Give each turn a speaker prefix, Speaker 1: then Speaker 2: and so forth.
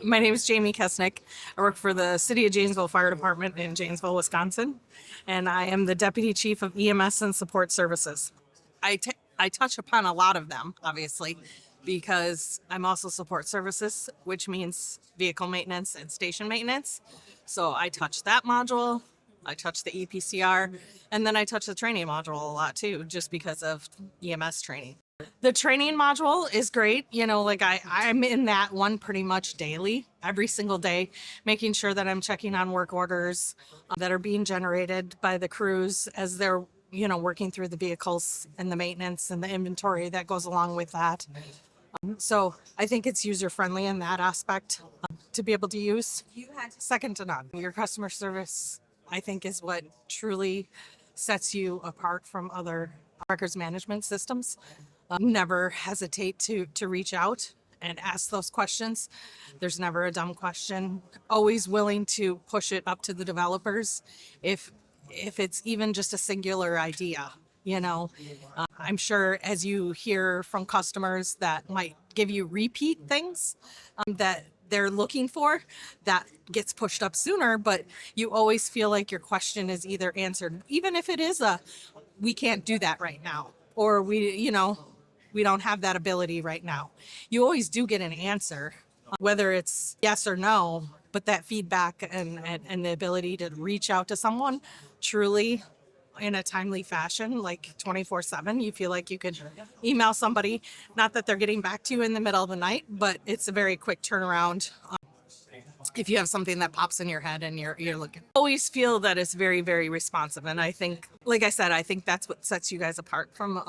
Speaker 1: My name is Jayme Kesnick. I work for the City of Janesville Fire Department in Janesville, Wisconsin, and I am the Deputy Chief of EMS and Support Services. I touch upon a lot of them, obviously, because I'm also support services, which means vehicle maintenance and station maintenance. So I touch that module, I touch the ePCR, and then I touch the training module a lot too, just because of EMS training. The training module is great. I'm in that one pretty much daily, every single day, making sure that I'm checking on work orders that are being generated by the crews as they're, working through the vehicles and the maintenance and the inventory that goes along with that. So I think it's user friendly in that aspect to be able to use. Second to none. Your customer service, I think, is what truly sets you apart from other records management systems. Never hesitate to reach out and ask those questions. There's never a dumb question. Always willing to push it up to the developers if it's even just a singular idea. I'm sure as you hear from customers that might give you repeat things that they're looking for, that gets pushed up sooner, but you always feel like your question is either answered, even if it is we can't do that right now, or we don't have that ability right now. You always do get an answer, whether it's yes or no, but that feedback and the ability to reach out to someone truly in a timely fashion, like 24/7, you feel like you could email somebody, not that they're getting back to you in the middle of the night, but it's a very quick turnaround. If you have something that pops in your head and you're looking, always feel that it's very, very responsive. And I think, like I said, I think that's what sets you guys apart from